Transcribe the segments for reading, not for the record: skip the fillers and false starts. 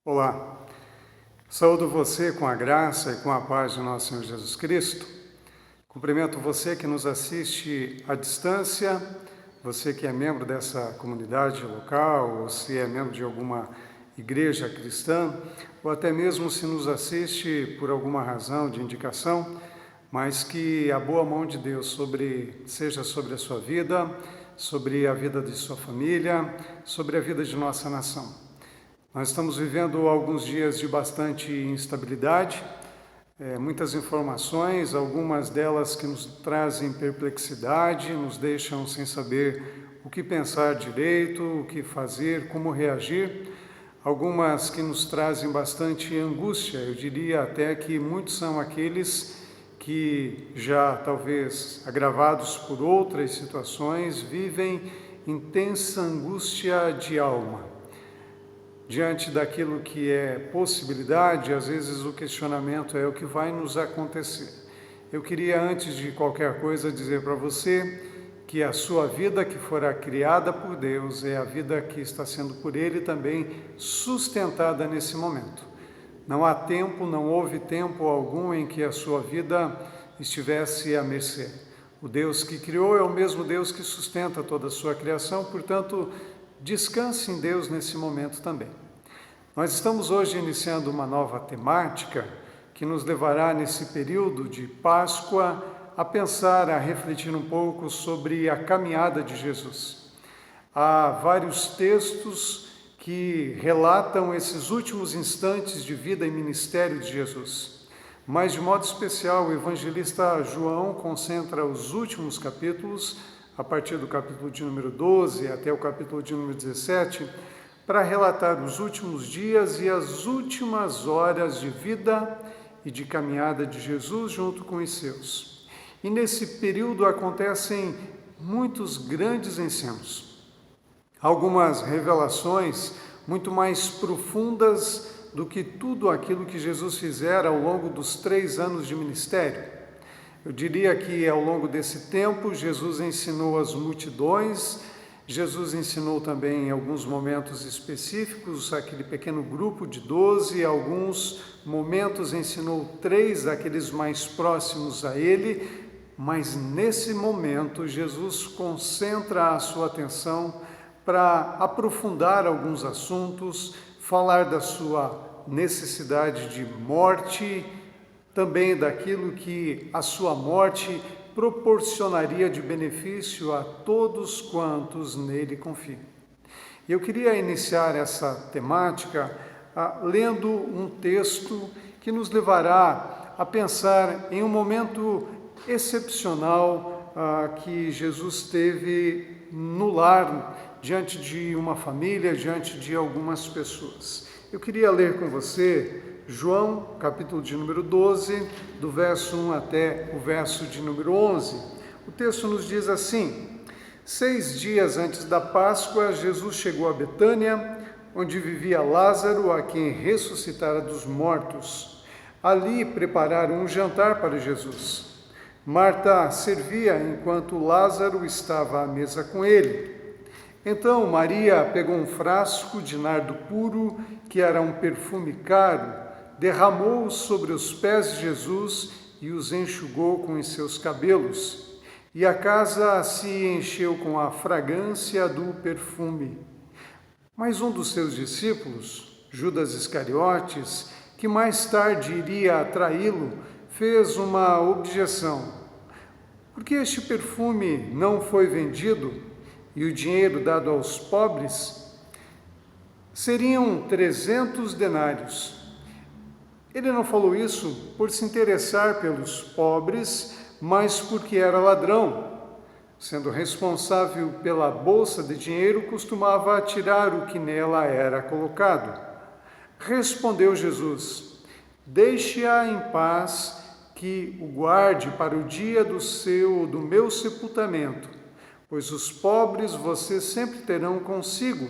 Olá, saúdo você com a graça e com a paz de nosso Senhor Jesus Cristo. Cumprimento você que nos assiste à distância, você que é membro dessa comunidade local, ou se é membro de alguma igreja cristã, ou até mesmo se nos assiste por alguma razão de indicação, mas que a boa mão de Deus seja sobre a sua vida, sobre a vida de sua família, sobre a vida de nossa nação. Nós estamos vivendo alguns dias de bastante instabilidade, muitas informações, algumas delas que nos trazem perplexidade, nos deixam sem saber o que pensar direito, o que fazer, como reagir, algumas que nos trazem bastante angústia. Eu diria até que muitos são aqueles que já talvez agravados por outras situações, vivem intensa angústia de alma. Diante daquilo que é possibilidade, às vezes o questionamento é o que vai nos acontecer. Eu queria, antes de qualquer coisa, dizer para você que a sua vida que fora criada por Deus é a vida que está sendo por Ele também sustentada nesse momento. Não há tempo, não houve tempo algum em que a sua vida estivesse à mercê. O Deus que criou é o mesmo Deus que sustenta toda a sua criação, portanto, descanse em Deus nesse momento também. Nós estamos hoje iniciando uma nova temática que nos levará nesse período de Páscoa a pensar, a refletir um pouco sobre a caminhada de Jesus. Há vários textos que relatam esses últimos instantes de vida e ministério de Jesus. Mas, de modo especial, o evangelista João concentra os últimos capítulos, a partir do capítulo de número 12 até o capítulo de número 17, para relatar os últimos dias e as últimas horas de vida e de caminhada de Jesus junto com os seus. E nesse período acontecem muitos grandes ensinos, algumas revelações muito mais profundas do que tudo aquilo que Jesus fizera ao longo dos 3 anos de ministério. Eu diria que ao longo desse tempo, Jesus ensinou as multidões, Jesus ensinou também em alguns momentos específicos aquele pequeno grupo de 12, alguns momentos ensinou 3 daqueles mais próximos a Ele, mas nesse momento Jesus concentra a sua atenção para aprofundar alguns assuntos, falar da sua necessidade de morte, também daquilo que a sua morte proporcionaria de benefício a todos quantos nele confiam. Eu queria iniciar essa temática lendo um texto que nos levará a pensar em um momento excepcional que Jesus teve no lar, diante de uma família, diante de algumas pessoas. Eu queria ler com você João, capítulo de número 12, do verso 1 até o verso de número 11. O texto nos diz assim: 6 dias antes da Páscoa, Jesus chegou a Betânia, onde vivia Lázaro, a quem ressuscitara dos mortos. Ali prepararam um jantar para Jesus. Marta servia enquanto Lázaro estava à mesa com ele. Então Maria pegou um frasco de nardo puro, que era um perfume caro, derramou-o sobre os pés de Jesus e os enxugou com os seus cabelos. E a casa se encheu com a fragrância do perfume. Mas um dos seus discípulos, Judas Iscariotes, que mais tarde iria traí-lo, fez uma objeção. Por que este perfume não foi vendido e o dinheiro dado aos pobres? Seriam 300 denários. Ele não falou isso por se interessar pelos pobres, mas porque era ladrão. Sendo responsável pela bolsa de dinheiro, costumava tirar o que nela era colocado. Respondeu Jesus: deixe-a em paz, que o guarde para o dia do meu sepultamento, pois os pobres vocês sempre terão consigo,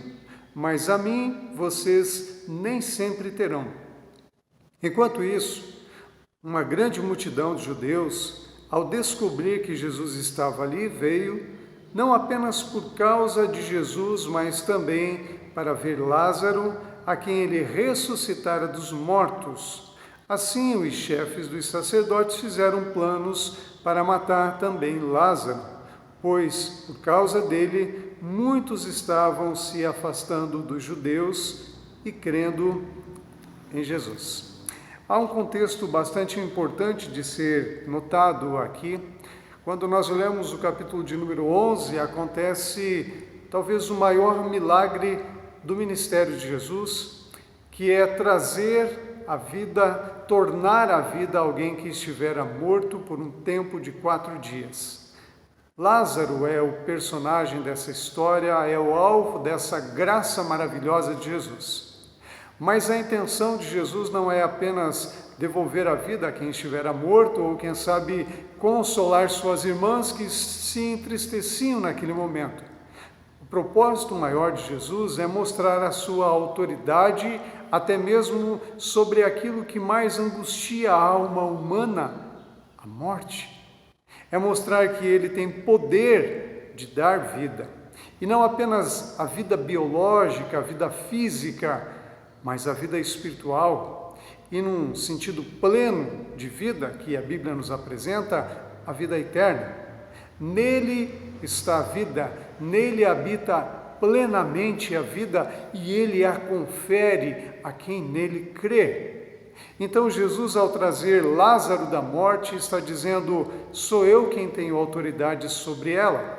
mas a mim vocês nem sempre terão. Enquanto isso, uma grande multidão de judeus, ao descobrir que Jesus estava ali, veio, não apenas por causa de Jesus, mas também para ver Lázaro, a quem ele ressuscitara dos mortos. Assim, os chefes dos sacerdotes fizeram planos para matar também Lázaro, pois, por causa dele, muitos estavam se afastando dos judeus e crendo em Jesus. Há um contexto bastante importante de ser notado aqui. Quando nós olhamos o capítulo de número 11, acontece talvez o maior milagre do ministério de Jesus, que é trazer a vida, tornar a vida alguém que estivera morto por um tempo de 4 dias. Lázaro é o personagem dessa história, é o alvo dessa graça maravilhosa de Jesus. Mas a intenção de Jesus não é apenas devolver a vida a quem estivera morto, ou quem sabe consolar suas irmãs que se entristeciam naquele momento. O propósito maior de Jesus é mostrar a sua autoridade até mesmo sobre aquilo que mais angustia a alma humana, a morte. É mostrar que ele tem poder de dar vida. E não apenas a vida biológica, a vida física, mas a vida espiritual, e num sentido pleno de vida que a Bíblia nos apresenta, a vida eterna. Nele está a vida, nele habita plenamente a vida e ele a confere a quem nele crê. Então Jesus, ao trazer Lázaro da morte, está dizendo: sou eu quem tenho autoridade sobre ela.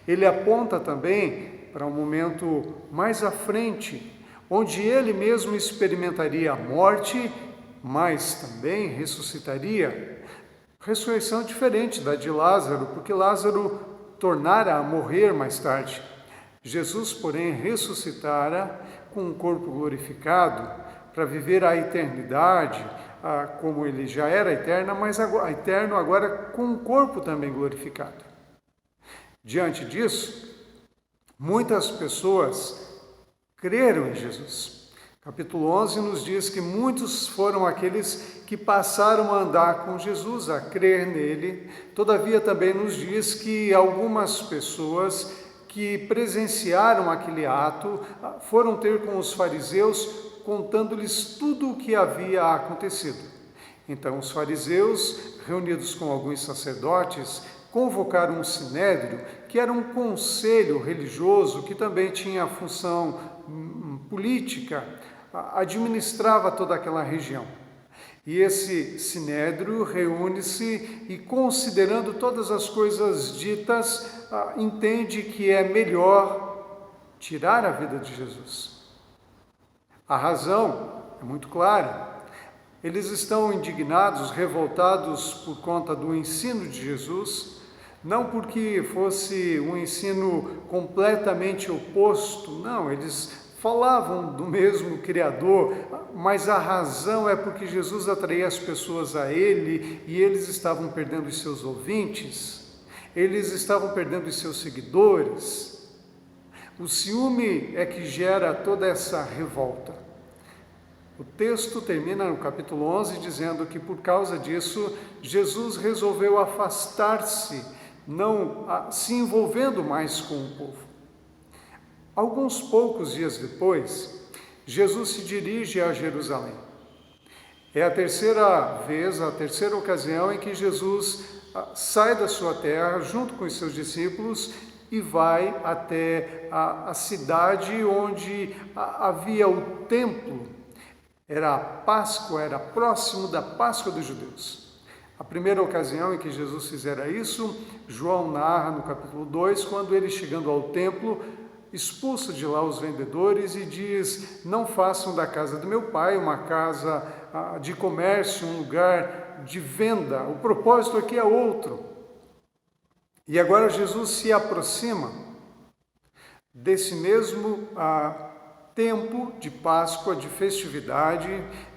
Ele aponta também para um momento mais à frente, onde ele mesmo experimentaria a morte, mas também ressuscitaria. Ressurreição diferente da de Lázaro, porque Lázaro tornara a morrer mais tarde. Jesus, porém, ressuscitara com um corpo glorificado para viver a eternidade, como ele já era eterno, mas agora com um corpo também glorificado. Diante disso, muitas pessoas creram em Jesus. Capítulo 11 nos diz que muitos foram aqueles que passaram a andar com Jesus, a crer nele. Todavia também nos diz que algumas pessoas que presenciaram aquele ato foram ter com os fariseus, contando-lhes tudo o que havia acontecido. Então os fariseus, reunidos com alguns sacerdotes, convocaram um sinédrio, que era um conselho religioso que também tinha função política, administrava toda aquela região. E esse sinédrio reúne-se e, considerando todas as coisas ditas, entende que é melhor tirar a vida de Jesus. A razão é muito clara. Eles estão indignados, revoltados por conta do ensino de Jesus, não porque fosse um ensino completamente oposto, não, eles falavam do mesmo Criador, mas a razão é porque Jesus atraía as pessoas a ele e eles estavam perdendo os seus ouvintes, eles estavam perdendo os seus seguidores. O ciúme é que gera toda essa revolta. O texto termina no capítulo 11 dizendo que por causa disso Jesus resolveu afastar-se, não se envolvendo mais com o povo. Alguns poucos dias depois, Jesus se dirige a Jerusalém. É a terceira vez, a terceira ocasião em que Jesus sai da sua terra junto com os seus discípulos e vai até a cidade onde havia o templo. Era a Páscoa, era próximo da Páscoa dos judeus. A primeira ocasião em que Jesus fizera isso, João narra no capítulo 2, quando ele, chegando ao templo, expulsa de lá os vendedores e diz: não façam da casa do meu pai uma casa de comércio, um lugar de venda. O propósito aqui é outro. E agora Jesus se aproxima desse mesmo tempo de Páscoa, de festividade,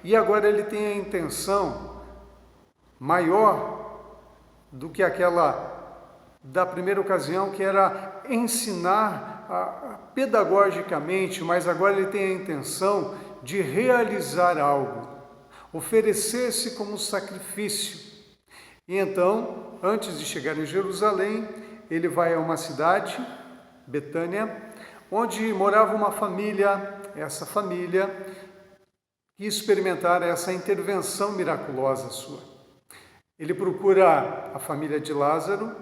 e agora ele tem a intenção maior do que aquela da primeira ocasião, que era ensinar pedagogicamente, mas agora ele tem a intenção de realizar algo, oferecer-se como sacrifício. E então, antes de chegar em Jerusalém, ele vai a uma cidade, Betânia, onde morava uma família essa família, e experimentar essa intervenção miraculosa sua. Ele procura a família de Lázaro,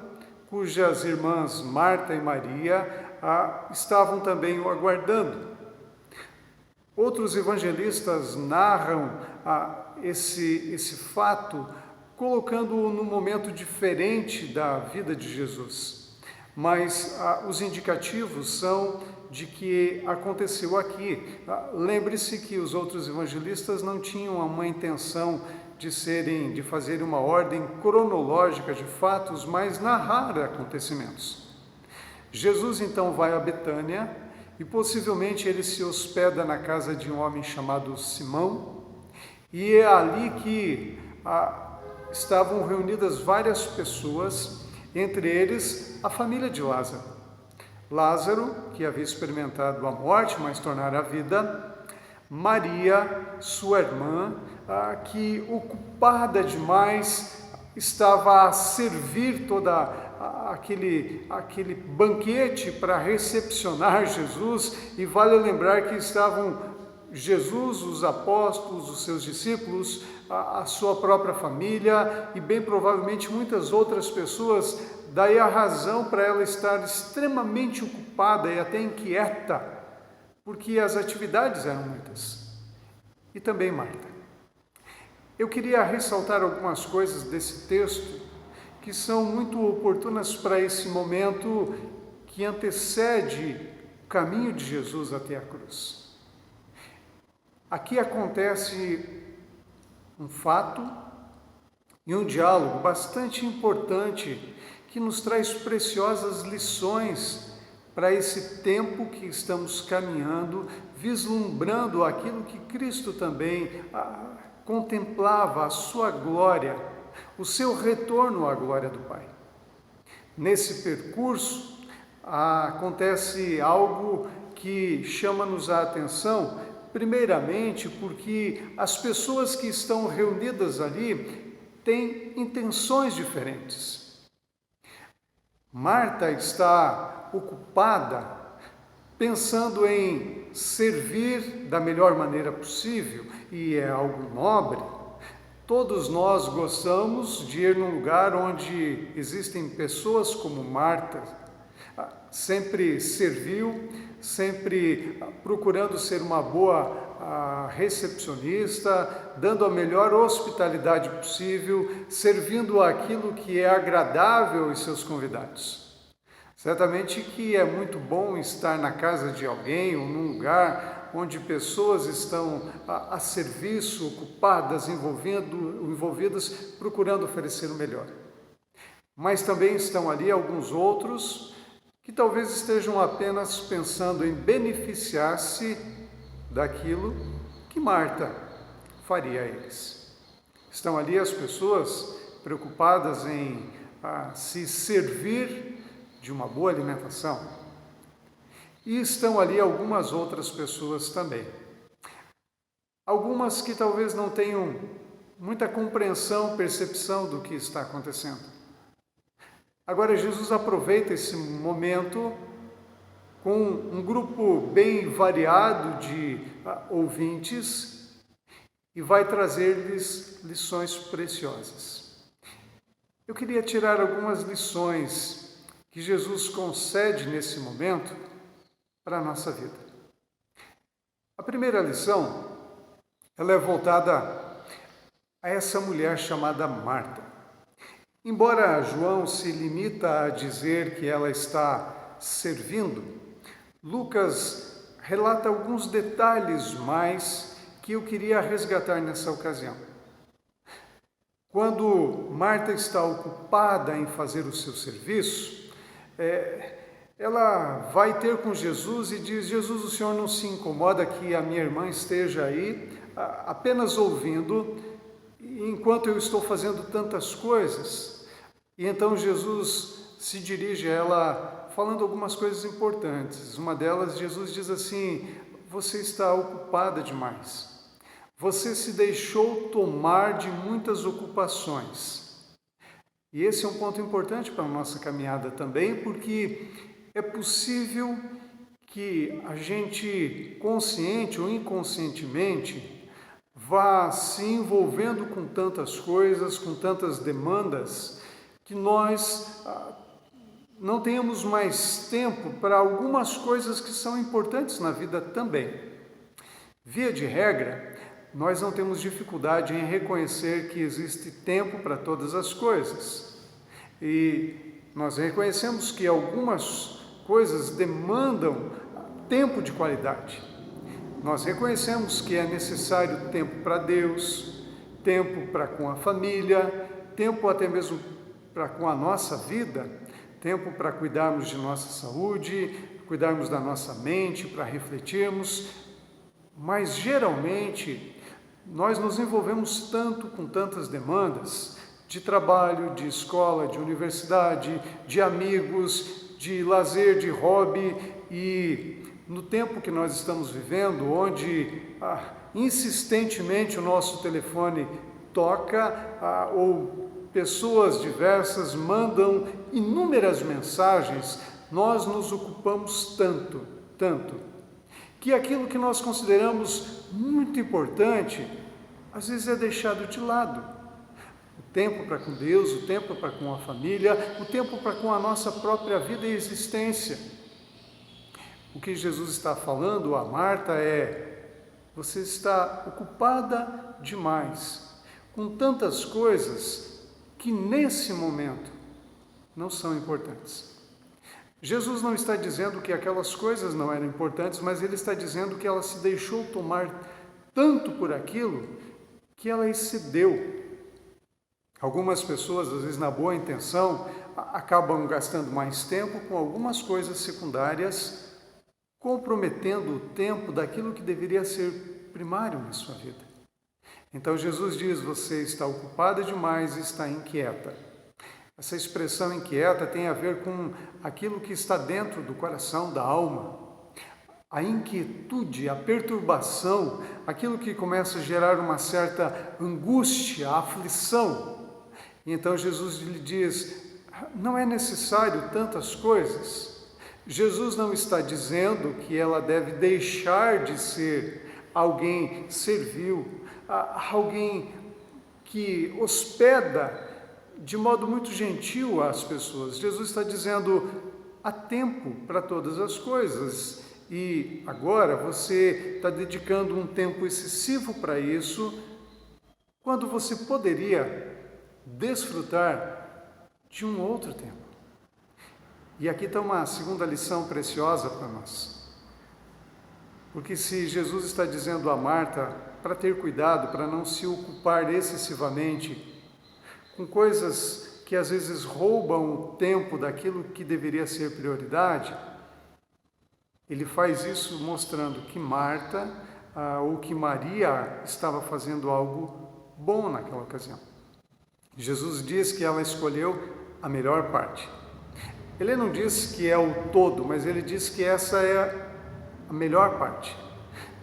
cujas irmãs Marta e Maria estavam também o aguardando. Outros evangelistas narram esse fato, colocando-o num momento diferente da vida de Jesus. Mas os indicativos são de que aconteceu aqui. Lembre-se que os outros evangelistas não tinham uma intenção de fazer uma ordem cronológica de fatos, mas narrar acontecimentos. Jesus então vai a Betânia e possivelmente ele se hospeda na casa de um homem chamado Simão, e é ali que estavam reunidas várias pessoas, entre eles a família de Lázaro. Lázaro, que havia experimentado a morte, mas tornara a vida. Maria, sua irmã, que ocupada demais estava a servir toda aquele banquete para recepcionar Jesus, e vale lembrar que estavam Jesus, os apóstolos, os seus discípulos, a sua própria família e bem provavelmente muitas outras pessoas. Daí a razão para ela estar extremamente ocupada e até inquieta, porque as atividades eram muitas. E também Marta. Eu queria ressaltar algumas coisas desse texto que são muito oportunas para esse momento que antecede o caminho de Jesus até a cruz. Aqui acontece um fato e um diálogo bastante importante que nos traz preciosas lições para esse tempo que estamos caminhando, vislumbrando aquilo que Cristo também contemplava, a sua glória, o seu retorno à glória do Pai. Nesse percurso, acontece algo que chama-nos a atenção, primeiramente porque as pessoas que estão reunidas ali têm intenções diferentes. Marta está ocupada, pensando em servir da melhor maneira possível, e é algo nobre. Todos nós gostamos de ir num lugar onde existem pessoas como Marta, sempre serviu, sempre procurando ser uma boa recepcionista, dando a melhor hospitalidade possível, servindo aquilo que é agradável aos seus convidados. Certamente que é muito bom estar na casa de alguém ou num lugar onde pessoas estão a serviço, ocupadas, envolvidas, procurando oferecer o melhor. Mas também estão ali alguns outros que talvez estejam apenas pensando em beneficiar-se daquilo que Marta faria a eles. Estão ali as pessoas preocupadas em se servir de uma boa alimentação. E estão ali algumas outras pessoas também. Algumas que talvez não tenham muita compreensão, percepção do que está acontecendo. Agora Jesus aproveita esse momento com um grupo bem variado de ouvintes e vai trazer-lhes lições preciosas. Eu queria tirar algumas lições que Jesus concede nesse momento para a nossa vida. A primeira lição, ela é voltada a essa mulher chamada Marta. Embora João se limita a dizer que ela está servindo, Lucas relata alguns detalhes mais que eu queria resgatar nessa ocasião. Quando Marta está ocupada em fazer o seu serviço, ela vai ter com Jesus e diz: Jesus, o Senhor não se incomoda que a minha irmã esteja aí apenas ouvindo, enquanto eu estou fazendo tantas coisas? E então Jesus se dirige a ela falando algumas coisas importantes. Uma delas, Jesus diz assim: você está ocupada demais. Você se deixou tomar de muitas ocupações. E esse é um ponto importante para a nossa caminhada também, porque é possível que a gente, consciente ou inconscientemente, vá se envolvendo com tantas coisas, com tantas demandas, que nós não tenhamos mais tempo para algumas coisas que são importantes na vida também. Via de regra, nós não temos dificuldade em reconhecer que existe tempo para todas as coisas. E nós reconhecemos que algumas coisas demandam tempo de qualidade. Nós reconhecemos que é necessário tempo para Deus, tempo para com a família, tempo até mesmo para com a nossa vida, tempo para cuidarmos de nossa saúde, cuidarmos da nossa mente, para refletirmos. Mas geralmente nós nos envolvemos tanto com tantas demandas de trabalho, de escola, de universidade, de amigos, de lazer, de hobby, e no tempo que nós estamos vivendo, onde insistentemente o nosso telefone toca ou pessoas diversas mandam inúmeras mensagens, nós nos ocupamos tanto, que aquilo que nós consideramos muito importante, às vezes é deixado de lado. O tempo para com Deus, o tempo para com a família, o tempo para com a nossa própria vida e existência. O que Jesus está falando a Marta é: você está ocupada demais, com tantas coisas que nesse momento não são importantes. Jesus não está dizendo que aquelas coisas não eram importantes, mas ele está dizendo que ela se deixou tomar tanto por aquilo que ela excedeu. Algumas pessoas, às vezes na boa intenção, acabam gastando mais tempo com algumas coisas secundárias, comprometendo o tempo daquilo que deveria ser primário na sua vida. Então Jesus diz: você está ocupada demais e está inquieta. Essa expressão inquieta tem a ver com aquilo que está dentro do coração, da alma. A inquietude, a perturbação, aquilo que começa a gerar uma certa angústia, aflição. Então Jesus lhe diz: não é necessário tantas coisas. Jesus não está dizendo que ela deve deixar de ser alguém servil, alguém que hospeda de modo muito gentil às pessoas. Jesus está dizendo: há tempo para todas as coisas, e agora você está dedicando um tempo excessivo para isso, quando você poderia desfrutar de um outro tempo. E aqui está uma segunda lição preciosa para nós. Porque se Jesus está dizendo a Marta para ter cuidado, para não se ocupar excessivamente com coisas que às vezes roubam o tempo daquilo que deveria ser prioridade, ele faz isso mostrando que Marta ou que Maria estava fazendo algo bom naquela ocasião. Jesus diz que ela escolheu a melhor parte. Ele não diz que é o todo, mas ele diz que essa é a melhor parte.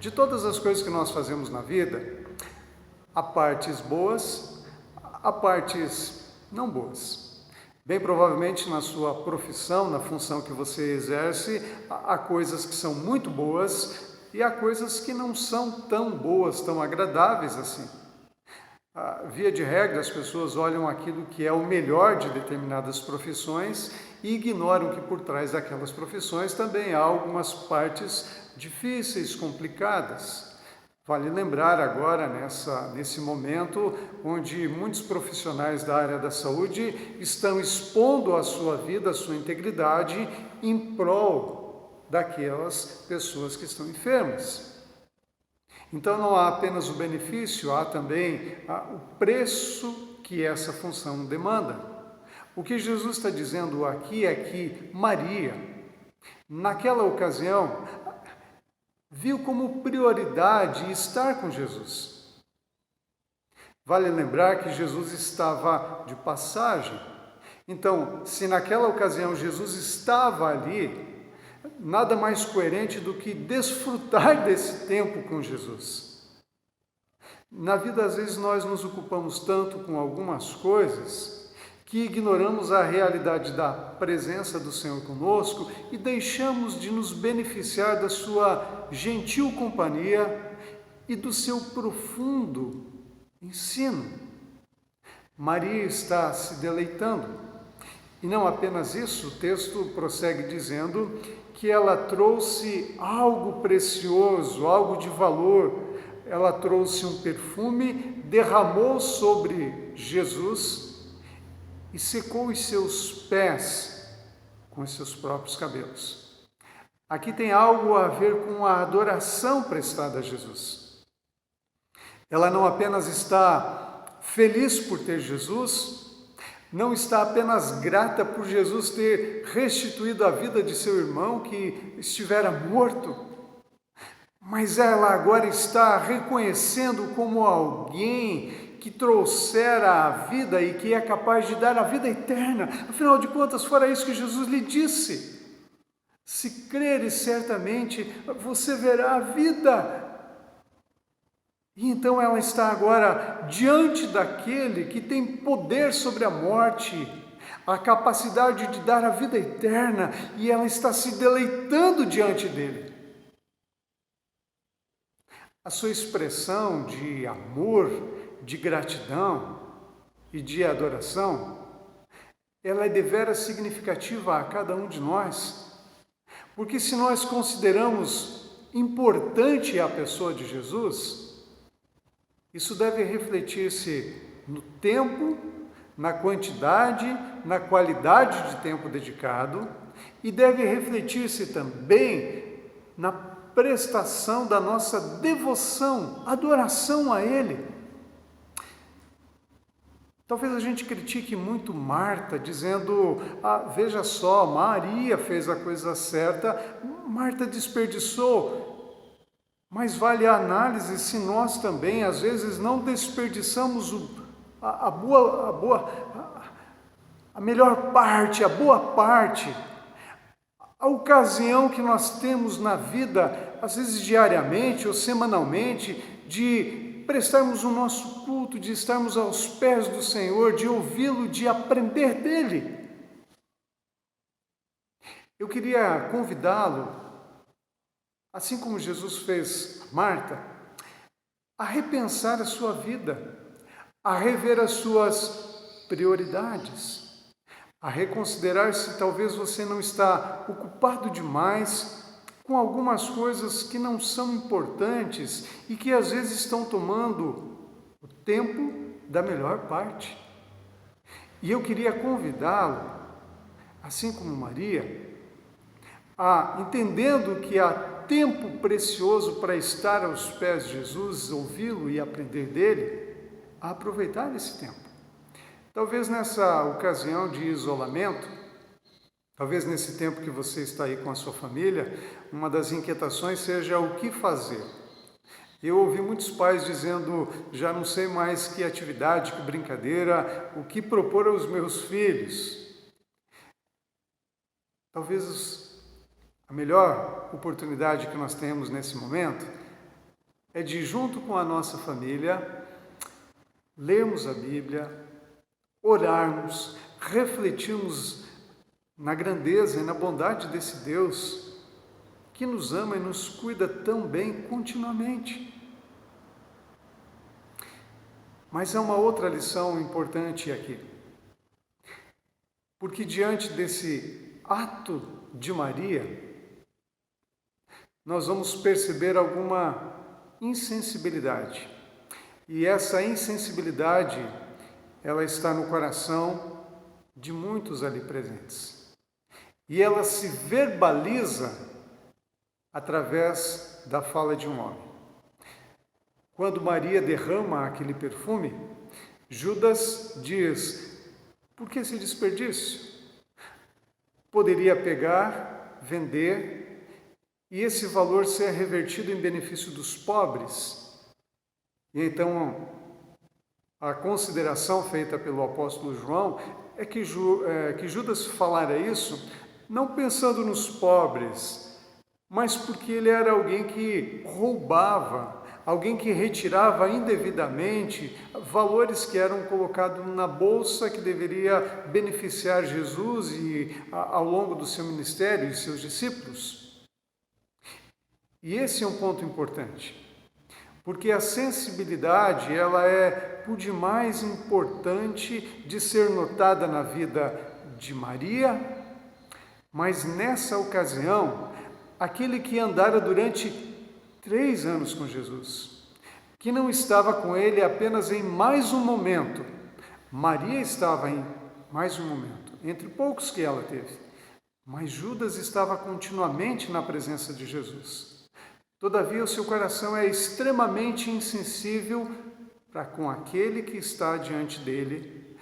De todas as coisas que nós fazemos na vida, há partes boas, há partes não boas. Bem provavelmente na sua profissão, na função que você exerce, há coisas que são muito boas e há coisas que não são tão boas, tão agradáveis assim. Via de regra, as pessoas olham aquilo que é o melhor de determinadas profissões e ignoram que por trás daquelas profissões também há algumas partes difíceis, complicadas. Vale lembrar agora, nesse momento, onde muitos profissionais da área da saúde estão expondo a sua vida, a sua integridade, em prol daquelas pessoas que estão enfermas. Então não há apenas o benefício, há também o preço que essa função demanda. O que Jesus está dizendo aqui é que Maria, naquela ocasião, viu como prioridade estar com Jesus. Vale lembrar que Jesus estava de passagem. Então, se naquela ocasião Jesus estava ali, nada mais coerente do que desfrutar desse tempo com Jesus. Na vida, às vezes, nós nos ocupamos tanto com algumas coisas que ignoramos a realidade da presença do Senhor conosco e deixamos de nos beneficiar da sua gentil companhia e do seu profundo ensino. Maria está se deleitando. E não apenas isso, o texto prossegue dizendo que ela trouxe algo precioso, algo de valor. Ela trouxe um perfume, derramou sobre Jesus e secou os seus pés com os seus próprios cabelos. Aqui tem algo a ver com a adoração prestada a Jesus. Ela não apenas está feliz por ter Jesus, não está apenas grata por Jesus ter restituído a vida de seu irmão que estivera morto, mas ela agora está reconhecendo como alguém que trouxera a vida e que é capaz de dar a vida eterna. Afinal de contas, fora isso que Jesus lhe disse: se creres, certamente você verá a vida. E então ela está agora diante daquele que tem poder sobre a morte, a capacidade de dar a vida eterna, e ela está se deleitando diante dele. A sua expressão de amor, de gratidão e de adoração, ela é deveras significativa a cada um de nós, porque se nós consideramos importante a pessoa de Jesus, isso deve refletir-se no tempo, na quantidade, na qualidade de tempo dedicado e deve refletir-se também na prestação da nossa devoção, adoração a Ele. Talvez a gente critique muito Marta, dizendo: veja só, Maria fez a coisa certa, Marta desperdiçou. Mas vale a análise se nós também, às vezes, não desperdiçamos a melhor parte, a boa parte, a ocasião que nós temos na vida, às vezes diariamente ou semanalmente, de prestarmos o nosso culto, de estarmos aos pés do Senhor, de ouvi-lo, de aprender dele. Eu queria convidá-lo, assim como Jesus fez a Marta, a repensar a sua vida, a rever as suas prioridades, a reconsiderar se talvez você não está ocupado demais com algumas coisas que não são importantes e que às vezes estão tomando o tempo da melhor parte. E eu queria convidá-lo, assim como Maria, entendendo que há tempo precioso para estar aos pés de Jesus, ouvi-lo e aprender dele, a aproveitar esse tempo. Talvez nessa ocasião de isolamento, talvez nesse tempo que você está aí com a sua família, uma das inquietações seja o que fazer. Eu ouvi muitos pais dizendo: já não sei mais que atividade, que brincadeira, o que propor aos meus filhos. Talvez a melhor oportunidade que nós temos nesse momento é de, junto com a nossa família, lermos a Bíblia, orarmos, refletirmos na grandeza e na bondade desse Deus que nos ama e nos cuida tão bem continuamente. Mas há uma outra lição importante aqui, porque diante desse ato de Maria, nós vamos perceber alguma insensibilidade. E essa insensibilidade, ela está no coração de muitos ali presentes. E ela se verbaliza através da fala de um homem. Quando Maria derrama aquele perfume, Judas diz: por que esse desperdício? Poderia pegar, vender, e esse valor ser revertido em benefício dos pobres. E então, a consideração feita pelo apóstolo João é que Judas falara isso não pensando nos pobres, mas porque ele era alguém que roubava, alguém que retirava indevidamente valores que eram colocados na bolsa que deveria beneficiar Jesus e ao longo do seu ministério e seus discípulos. E esse é um ponto importante, porque a sensibilidade ela é por demais importante de ser notada na vida de Maria, mas nessa ocasião, aquele que andara durante 3 anos com Jesus, que não estava com ele apenas em mais um momento, Maria estava em mais um momento, entre poucos que ela teve, mas Judas estava continuamente na presença de Jesus. Todavia, o seu coração é extremamente insensível para com aquele que está diante dele,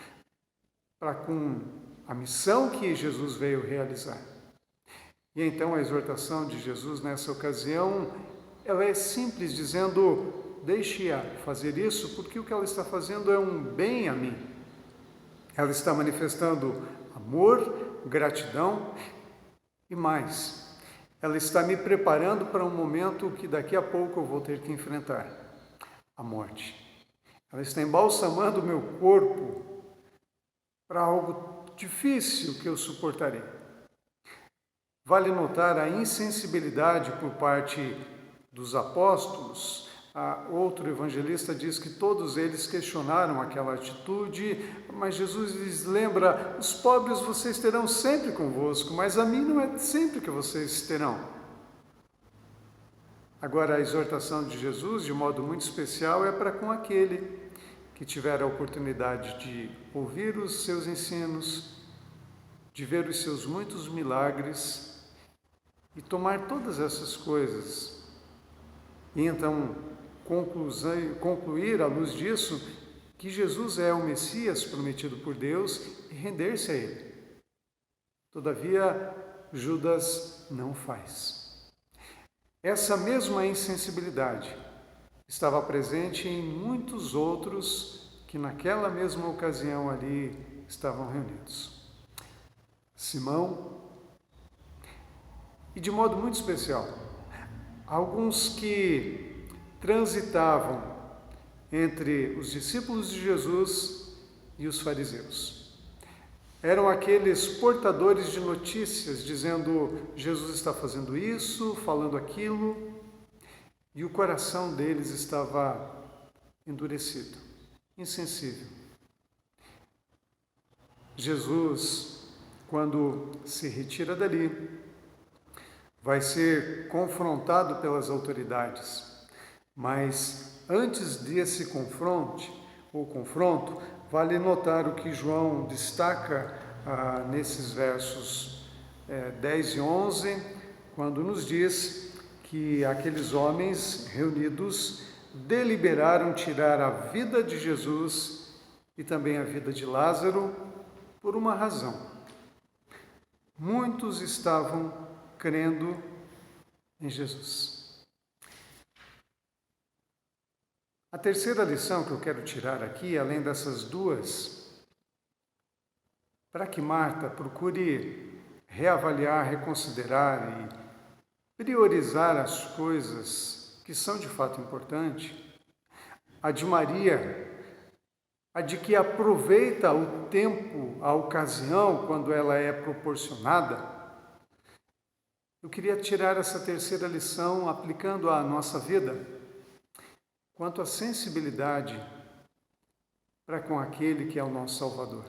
para com a missão que Jesus veio realizar. E então a exortação de Jesus nessa ocasião, ela é simples, dizendo: deixe-a fazer isso, porque o que ela está fazendo é um bem a mim. Ela está manifestando amor, gratidão e mais. Ela está me preparando para um momento que daqui a pouco eu vou ter que enfrentar, a morte. Ela está embalsamando o meu corpo para algo difícil que eu suportarei. Vale notar a insensibilidade por parte dos apóstolos. Outro evangelista diz que todos eles questionaram aquela atitude, mas Jesus lhes lembra: os pobres vocês terão sempre convosco, mas a mim não é sempre que vocês terão. Agora, a exortação de Jesus, de modo muito especial, é para com aquele que tiver a oportunidade de ouvir os seus ensinos, de ver os seus muitos milagres e tomar todas essas coisas. E então concluir à luz disso que Jesus é o Messias prometido por Deus e render-se a Ele. Todavia, Judas não faz. Essa mesma insensibilidade estava presente em muitos outros que naquela mesma ocasião ali estavam reunidos. Simão e, de modo muito especial, alguns que transitavam entre os discípulos de Jesus e os fariseus. Eram aqueles portadores de notícias, dizendo: Jesus está fazendo isso, falando aquilo, e o coração deles estava endurecido, insensível. Jesus, quando se retira dali, vai ser confrontado pelas autoridades. Mas antes desse confronto, vale notar o que João destaca nesses versos 10 e 11, quando nos diz que aqueles homens reunidos deliberaram tirar a vida de Jesus e também a vida de Lázaro por uma razão. Muitos estavam crendo em Jesus. A terceira lição que eu quero tirar aqui, além dessas duas, para que Marta procure reavaliar, reconsiderar e priorizar as coisas que são de fato importantes, a de Maria, a de que aproveita o tempo, a ocasião, quando ela é proporcionada. Eu queria tirar essa terceira lição aplicando à nossa vida, quanto à sensibilidade para com aquele que é o nosso Salvador.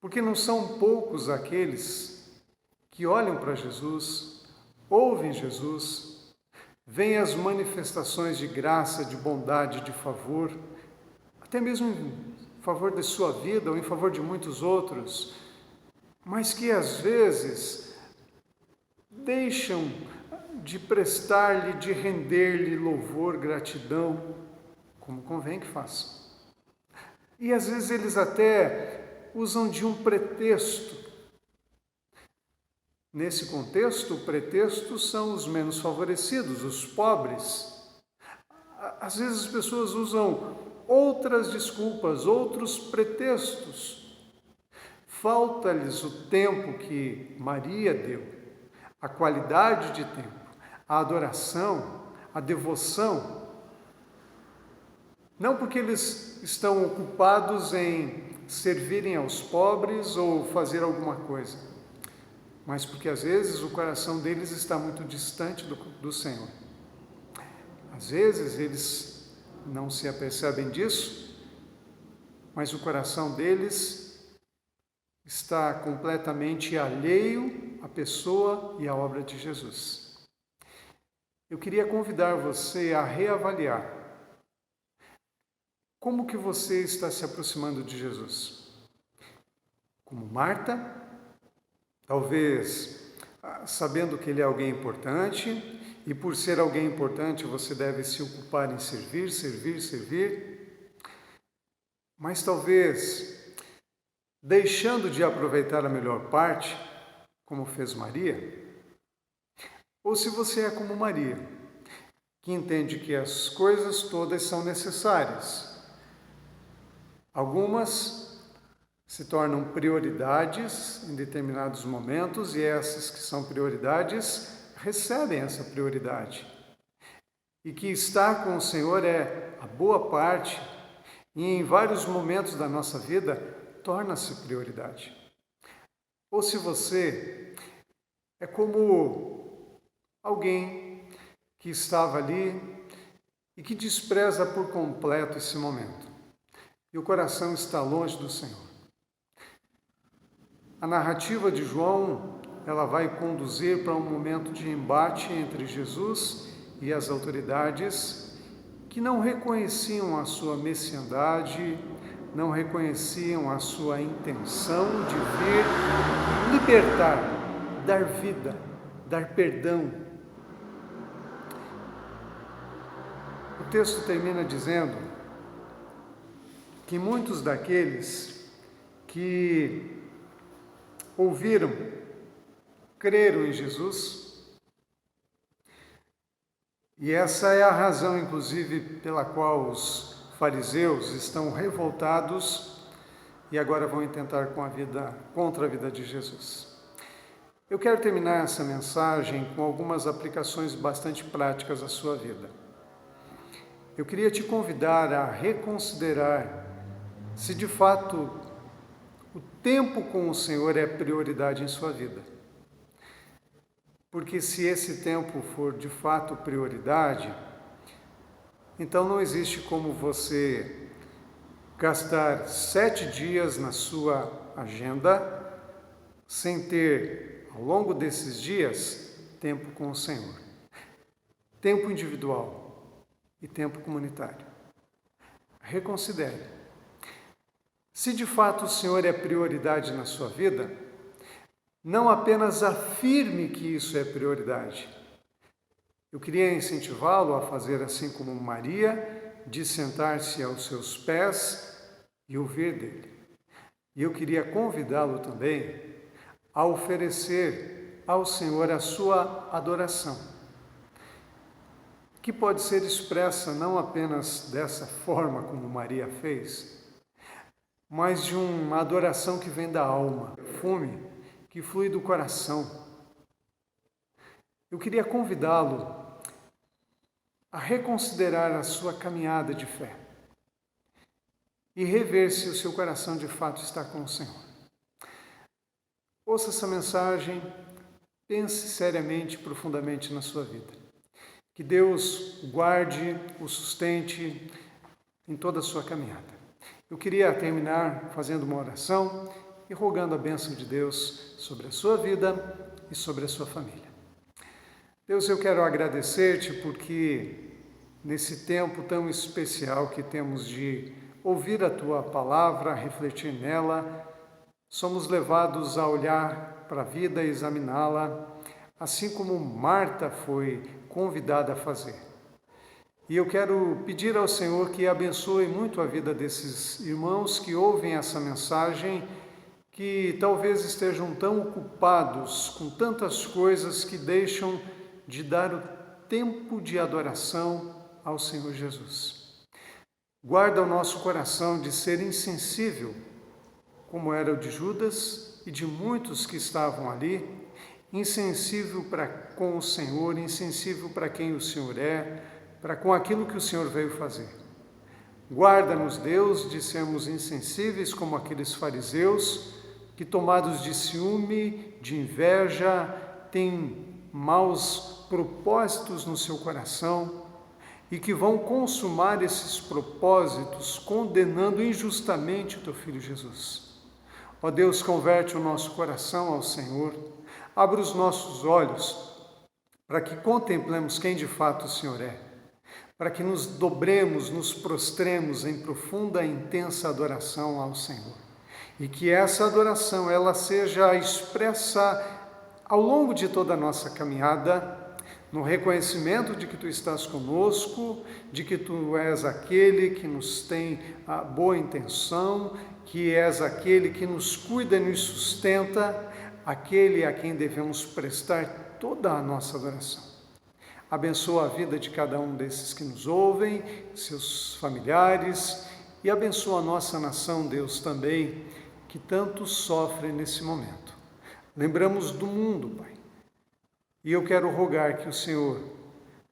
Porque não são poucos aqueles que olham para Jesus, ouvem Jesus, veem as manifestações de graça, de bondade, de favor, até mesmo em favor de sua vida ou em favor de muitos outros, mas que às vezes deixam de prestar-lhe, de render-lhe louvor, gratidão, como convém que façam. E às vezes eles até usam de um pretexto. Nesse contexto, o pretexto são os menos favorecidos, os pobres. Às vezes as pessoas usam outras desculpas, outros pretextos. Falta-lhes o tempo que Maria deu, a qualidade de tempo, a adoração, a devoção, não porque eles estão ocupados em servirem aos pobres ou fazer alguma coisa, mas porque às vezes o coração deles está muito distante do Senhor. Às vezes eles não se apercebem disso, mas o coração deles está completamente alheio à pessoa e à obra de Jesus. Eu queria convidar você a reavaliar como que você está se aproximando de Jesus. Como Marta, talvez sabendo que ele é alguém importante, e por ser alguém importante você deve se ocupar em servir, mas talvez deixando de aproveitar a melhor parte, como fez Maria, ou se você é como Maria, que entende que as coisas todas são necessárias. Algumas se tornam prioridades em determinados momentos e essas que são prioridades recebem essa prioridade. E que estar com o Senhor é a boa parte e em vários momentos da nossa vida torna-se prioridade. Ou se você é como alguém que estava ali e que despreza por completo esse momento. E o coração está longe do Senhor. A narrativa de João, ela vai conduzir para um momento de embate entre Jesus e as autoridades que não reconheciam a sua messiandade, não reconheciam a sua intenção de vir libertar, dar vida, dar perdão. O texto termina dizendo que muitos daqueles que ouviram, creram em Jesus, e essa é a razão, inclusive, pela qual os fariseus estão revoltados e agora vão intentar contra a vida de Jesus. Eu quero terminar essa mensagem com algumas aplicações bastante práticas à sua vida. Eu queria te convidar a reconsiderar se de fato o tempo com o Senhor é prioridade em sua vida. Porque se esse tempo for de fato prioridade, então não existe como você gastar 7 dias na sua agenda sem ter, ao longo desses dias, tempo com o Senhor. Tempo individual e tempo comunitário. Reconsidere. Se de fato o Senhor é prioridade na sua vida, não apenas afirme que isso é prioridade. Eu queria incentivá-lo a fazer assim como Maria, de sentar-se aos seus pés e ouvir dele. E eu queria convidá-lo também a oferecer ao Senhor a sua adoração, que pode ser expressa não apenas dessa forma como Maria fez, mas de uma adoração que vem da alma, perfume que flui do coração. Eu queria convidá-lo a reconsiderar a sua caminhada de fé e rever se o seu coração de fato está com o Senhor. Ouça essa mensagem, pense seriamente, profundamente na sua vida. Que Deus o guarde, o sustente em toda a sua caminhada. Eu queria terminar fazendo uma oração e rogando a bênção de Deus sobre a sua vida e sobre a sua família. Deus, eu quero agradecer-te porque nesse tempo tão especial que temos de ouvir a tua palavra, refletir nela, somos levados a olhar para a vida e examiná-la, assim como Marta foi convidada a fazer. E eu quero pedir ao Senhor que abençoe muito a vida desses irmãos que ouvem essa mensagem, que talvez estejam tão ocupados com tantas coisas que deixam de dar o tempo de adoração ao Senhor Jesus. Guarda o nosso coração de ser insensível, como era o de Judas e de muitos que estavam ali, insensível para com o Senhor, insensível para quem o Senhor é, para com aquilo que o Senhor veio fazer. Guarda-nos, Deus, de sermos insensíveis como aqueles fariseus que, tomados de ciúme, de inveja, têm maus propósitos no seu coração e que vão consumar esses propósitos condenando injustamente o teu Filho Jesus. Ó Deus, converte o nosso coração ao Senhor, abre os nossos olhos para que contemplemos quem de fato o Senhor é, para que nos dobremos, nos prostremos em profunda e intensa adoração ao Senhor. E que essa adoração ela seja expressa ao longo de toda a nossa caminhada, no reconhecimento de que Tu estás conosco, de que Tu és aquele que nos tem a boa intenção, que és aquele que nos cuida e nos sustenta, aquele a quem devemos prestar toda a nossa adoração. Abençoa a vida de cada um desses que nos ouvem, seus familiares, e abençoa a nossa nação, Deus, também, que tanto sofre nesse momento. Lembramos do mundo, Pai, e eu quero rogar que o Senhor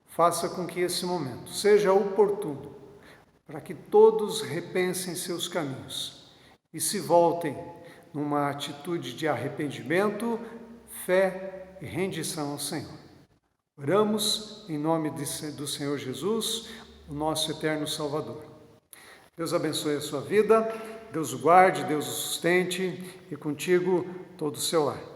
faça com que esse momento seja oportuno para que todos repensem seus caminhos e se voltem numa atitude de arrependimento, fé e rendição ao Senhor. Oramos em nome do Senhor Jesus, o nosso eterno Salvador. Deus abençoe a sua vida, Deus o guarde, Deus o sustente e contigo todo o seu lar.